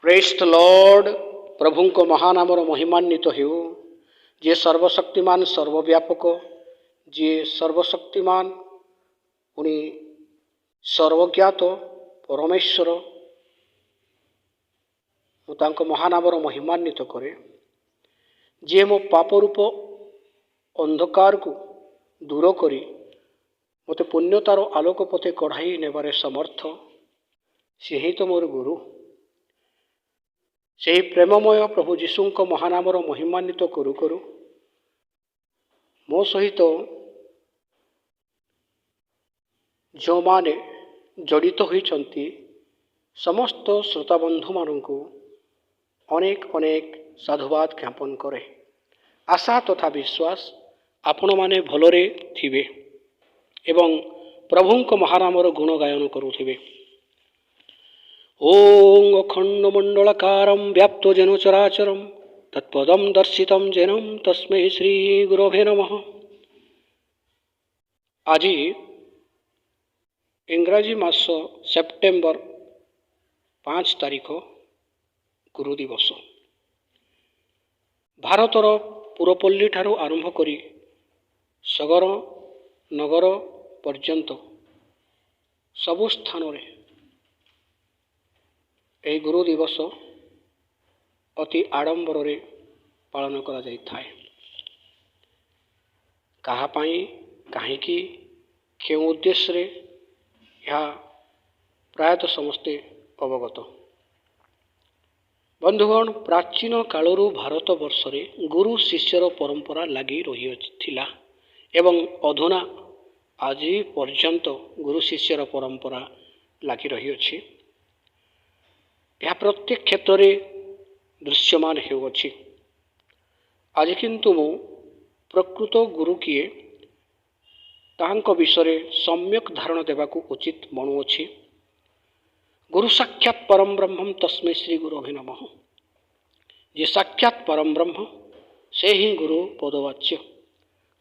Praise the Lord. प्रभु को महानामर महिमान्वित हेउ। जे सर्वशक्तिमान सर्वव्यापक, जे सर्वशक्तिमान पुणी सर्वज्ञात परमेश्वर, मुझे महानामर महिमान्वित करे। जे मो पापरूप अंधकार को दूर करी मते पुण्यतार आलोक पथे कढ़ाई नेबारे समर्थ, से ही तो मोर गुरु। से प्रेममय प्रभु जीशु महानामर महिमान्वित करू करू मो सहित जो माने जड़ित होइछंती समस्त श्रोताबंधु मानू अनेक अनेक साधुवाद ज्ञापन करे। आशा तथा विश्वास आपण माने भलरे थिबे एवं प्रभुंक महानामर गुण गायन करुथिबे। ओं अखंडमंडलकारं व्याप्तो जेनो चराचरं तत्पदं दर्शितं जेनं तस्मै श्री गुरवे नमः। आज इंग्राजी मास सेप्टेम्बर 5 तारीख गुरु दिवस। भारतर पुरपल्ली ठारू आरंभ करी सगर नगर पर्यंत सबु स्थान रे यह गुरु दिवस अति आडंबर रे पालन करा जाई थाए। कहापाई कहीं क्यों उद्देश्य रे यह प्रायतः समस्ते अवगत। बंधुगण, प्राचीन कालरू भारत वर्ष रे गुरु शिष्यर परंपरा लगी रही थिला एवं अधुना आज पर्यंत गुरु शिष्यर परंपरा लगी रही अछि। यह प्रत्येक क्षेत्र रे दृश्यमान हेउछि। आज किंतु मु प्रकृत गुरु किए तांक विषय सम्यक धारणा देवाकू उचित मनुअछि। गुरु साक्षात परम ब्रह्म तस्मै श्री गुरवे नमः। जे साक्षात परम ब्रह्म से ही गुरु पदवाच्य।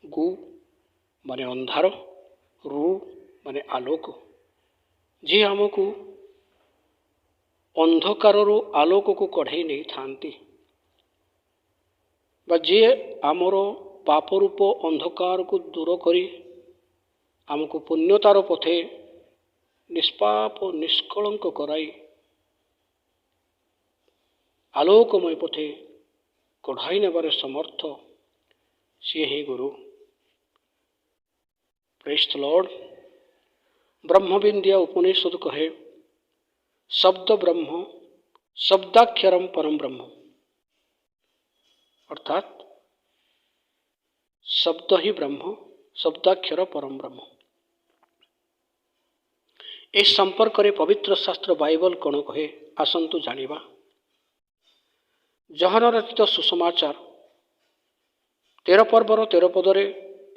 गु माने अंधार, रु माने आलोक। जे आमको अंधकारु आलोक को कढ़ाई नहीं थांती, जे आमर पापरूप अंधकार को दूर करी आमको पुण्यतार पथे निष्पाप निष्कलंक कराई आलोकमय पथे कढ़ाई नेबार समर्थ, सी ही गुरु। Praise the Lord. Brahmavidya Upanishad कहे शब्द ब्रह्म शब्दाक्षरम परम ब्रह्म, अर्थात शब्द ही ब्रह्म शब्दाक्षर परम ब्रह्म। इस संपर्क में पवित्र शास्त्र बाइबल कौन कहे आसंतु जानिबा। जहन रचित सुसमाचार 13 पर्वर 13 पदरे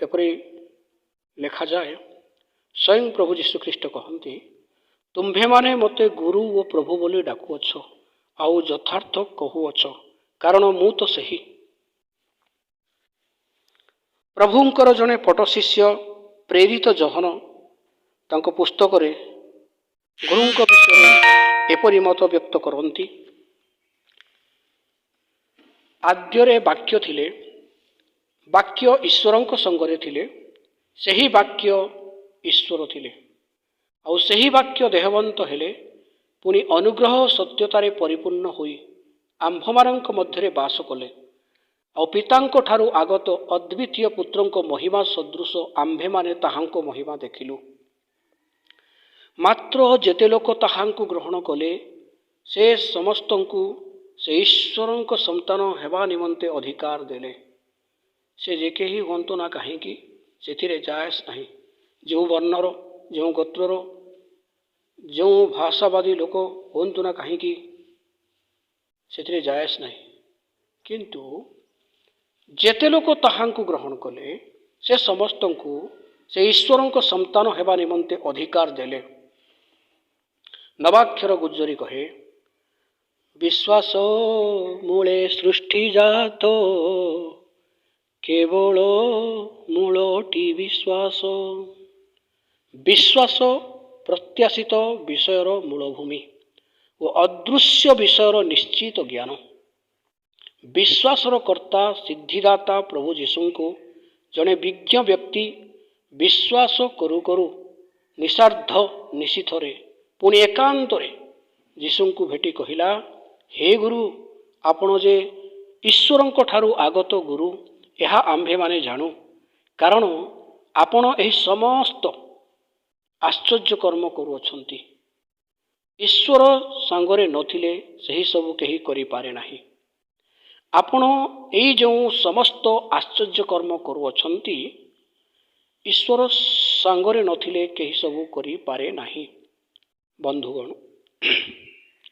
एपरी लिखा जाए। स्वयं प्रभु जीशु ख्रीष्ट कहती, तुम्भे माने मते गुरु ओ प्रभु बोली डाकुअछ आउ यथार्थ कहुअछ, कारण मु तो सही। प्रभुंकर जने पट शिष्य प्रेरित जहन तांको पुस्तक रे गुरुंक विषय एपरी मत व्यक्त करती। आद्यरे वाक्य थिले, वाक्य ईश्वरंक संगरे थिले, सही वाक्य ईश्वर थिले, आउ सही वाक्य देहवंत हेले, पुनि अनुग्रह सत्यतारे परिपूर्ण होई आंभमानंक मध्यरे बास कले, आउ पितांक ठारू आगत अद्वितीय पुत्रंक महिमा सदृश आंभे माने ताहांको महिमा देखिलु। मात्र जेते लोक ताहांको ग्रहण कले से समस्तंकु से ईश्वरंक संतान हेबा निमंते अधिकार देले। से जे केही हंतु ना कहीं से जायस नहीं। जो वर्णर जो गोत्रर जो भाषावादी लोक हंतु ना कहीं से जायस नहीं, किंतु जेते लोक ताहांको ग्रहण कले से समस्तंकु से ईश्वरंक संतान हेबा निमंते अधिकार देले। नवाक्षर गुज्जरी कहे, विश्वास मूले सृष्टि जात केवल मूलटी विश्वास। विश्वास प्रत्याशित विषयर मूलभूमि, ଓ ଅଦୃଶ୍ୟ ବିଷୟର ନିଶ୍ଚିତ ଜ୍ଞାନ। ବିଶ୍ୱାସର କର୍ତ୍ତା ସିଦ୍ଧିଦାତା ପ୍ରଭୁ ଯୀଶୁଙ୍କୁ ଜଣେ ବିଜ୍ଞ ବ୍ୟକ୍ତି ବିଶ୍ୱାସ କରୁ କରୁ ନିଃସ୍ୱାର୍ଥ ନିଶିଥରେ ପୁଣି ଏକାନ୍ତରେ ଯୀଶୁଙ୍କୁ ଭେଟି କହିଲା, ହେ ଗୁରୁ, ଆପଣ ଯେ ଈଶ୍ୱରଙ୍କ ଠାରୁ ଆଗତ ଗୁରୁ ଏହା ଆମ୍ଭେମାନେ ଜାଣୁ, କାରଣ ଆପଣ ଏହି ସମସ୍ତ ଆଶ୍ଚର୍ଯ୍ୟ କର୍ମ କରୁଅଛନ୍ତି। ଈଶ୍ୱର ସାଙ୍ଗରେ ନଥିଲେ ସେହି ସବୁ କେହି କରିପାରେ ନାହିଁ। ଆପଣ ଏଇ ଯେଉଁ ସମସ୍ତ ଆଶ୍ଚର୍ଯ୍ୟ କର୍ମ କରୁଅଛନ୍ତି, ଈଶ୍ୱର ସାଙ୍ଗରେ ନଥିଲେ କେହି ସବୁ କରିପାରେ ନାହିଁ। ବନ୍ଧୁଗଣ,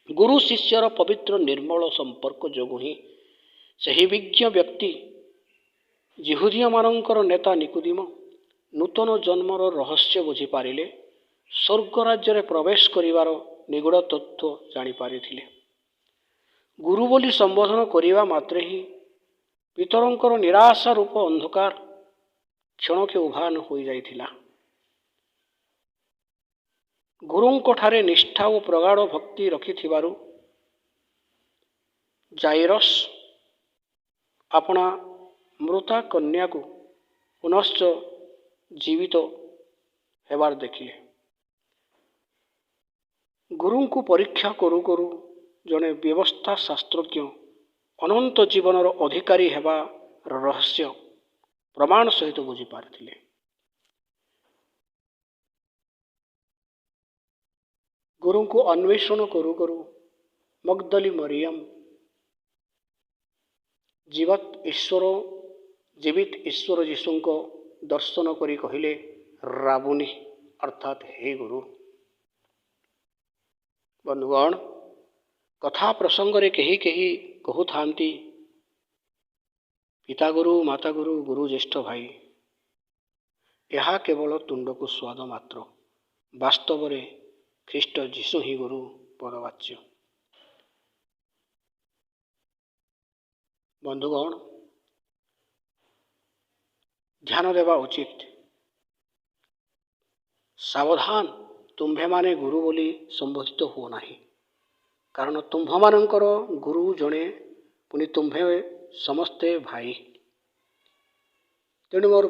ଗୁରୁ ଶିଷ୍ୟର ପବିତ୍ର ନିର୍ମଳ ସମ୍ପର୍କ ଯୋଗୁଁ ହିଁ ସେହି ବିଜ୍ଞ ବ୍ୟକ୍ତି ଯିହୁଦୀୟମାନଙ୍କର ନେତା ନିକୋଦିମ ନୂତନ ଜନ୍ମର ରହସ୍ୟ ବୁଝିପାରିଲେ, ସ୍ୱର୍ଗ ରାଜ୍ୟରେ ପ୍ରବେଶ କରିବାର ନିଗୁଡ଼ ତତ୍ତ୍ୱ ଜାଣିପାରିଥିଲେ। ଗୁରୁ ବୋଲି ସମ୍ବୋଧନ କରିବା ମାତ୍ରେ ହିଁ ପିତରଙ୍କର ନିରାଶା ରୂପ ଅନ୍ଧକାର କ୍ଷଣକେ ଉଭାନ ହୋଇଯାଇଥିଲା। ଗୁରୁଙ୍କଠାରେ ନିଷ୍ଠା ଓ ପ୍ରଗାଢ଼ ଭକ୍ତି ରଖିଥିବାରୁ ଜାଇରସ୍ ଆପଣା ମୃତା କନ୍ୟାକୁ ପୁନଶ୍ଚ ଜୀବିତ ହେବାର ଦେଖିଲେ। ଗୁରୁଙ୍କୁ ପରୀକ୍ଷା କରୁ କରୁ ଜଣେ ବ୍ୟବସ୍ଥା ଶାସ୍ତ୍ରଜ୍ଞ ଅନନ୍ତ ଜୀବନର ଅଧିକାରୀ ହେବାର ରହସ୍ୟ ପ୍ରମାଣ ସହିତ ବୁଝିପାରିଥିଲେ। ଗୁରୁଙ୍କୁ ଅନ୍ୱେଷଣ କରୁ କରୁ ମଗ୍ଦଲି ମରିୟମ ଜୀବିତ ଈଶ୍ୱର ଯୀଶୁଙ୍କ ଦର୍ଶନ କରି କହିଲେ, ରାବୁନି ଅର୍ଥାତ୍ ହେ ଗୁରୁ। ବନ୍ଧୁଗଣ, କଥା ପ୍ରସଙ୍ଗରେ କେହି କେହି କହୁଥାନ୍ତି, ପିତାଗୁରୁ, ମାତାଗୁରୁ, ଗୁରୁ ଜ୍ୟେଷ୍ଠ ଭାଇ। ଏହା କେବଳ ତୁଣ୍ଡକୁ ସ୍ୱାଦ ମାତ୍ର। ବାସ୍ତବରେ ଖ୍ରୀଷ୍ଟ ଯୀଶୁ ହିଁ ଗୁରୁ ପଦବାଚ୍ୟ। ବନ୍ଧୁଗଣ, ଧ୍ୟାନ ଦେବା ଉଚିତ। ସାବଧାନ, ତୁମ୍ଭେମାନେ ଗୁରୁ ବୋଲି ସମ୍ବୋଧିତ ହୁଅ ନାହିଁ, କାରଣ ତୁମ୍ଭମାନଙ୍କର ଗୁରୁ ଜଣେ, ପୁଣି ତୁମ୍ଭେ ସମସ୍ତେ ଭାଇ। ତେଣୁ ମୋର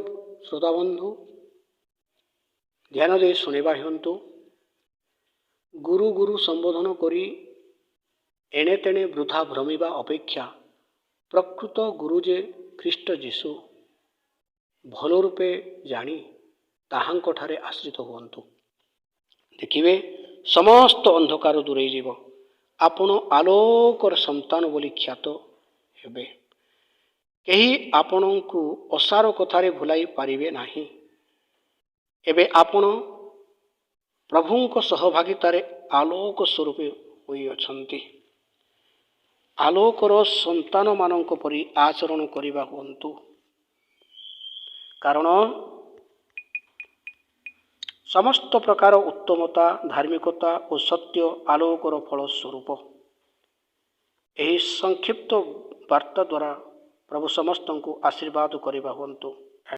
ଶ୍ରୋତାବନ୍ଧୁ, ଧ୍ୟାନ ଦେଇ ଶୁଣିବା ହୁଅନ୍ତୁ। ଗୁରୁ ଗୁରୁ ସମ୍ବୋଧନ କରି ଏଣେ ତେଣେ ବୃଥା ଭ୍ରମିବା ଅପେକ୍ଷା ପ୍ରକୃତ ଗୁରୁ ଯେ ଖ୍ରୀଷ୍ଟ ଯୀଶୁ ଭଲ ରୂପେ ଜାଣି ତାହାଙ୍କଠାରେ ଆଶ୍ରିତ ହୁଅନ୍ତୁ। ଦେଖିବେ, ସମସ୍ତ ଅନ୍ଧକାର ଦୂରେଇ ଯିବ। ଆପଣ ଆଲୋକର ସନ୍ତାନ ବୋଲି ଖ୍ୟାତ ହେବେ। କେହି ଆପଣଙ୍କୁ ଅସାର କଥାରେ ଭୁଲାଇ ପାରିବେ ନାହିଁ। ଏବେ ଆପଣ ପ୍ରଭୁଙ୍କ ସହଭାଗିତାରେ ଆଲୋକ ସ୍ୱରୂପ ହୋଇଅଛନ୍ତି। ଆଲୋକର ସନ୍ତାନମାନଙ୍କ ପରି ଆଚରଣ କରିବା ହୁଅନ୍ତୁ, କାରଣ ସମସ୍ତ ପ୍ରକାର ଉତ୍ତମତା, ଧାର୍ମିକତା ଓ ସତ୍ୟ ଆଲୋକର ଫଳ ସ୍ୱରୂପ। ଏହି ସଂକ୍ଷିପ୍ତ ବାର୍ତ୍ତା ଦ୍ୱାରା ପ୍ରଭୁ ସମସ୍ତଙ୍କୁ ଆଶୀର୍ବାଦ କରିବା ହୁଅନ୍ତୁ।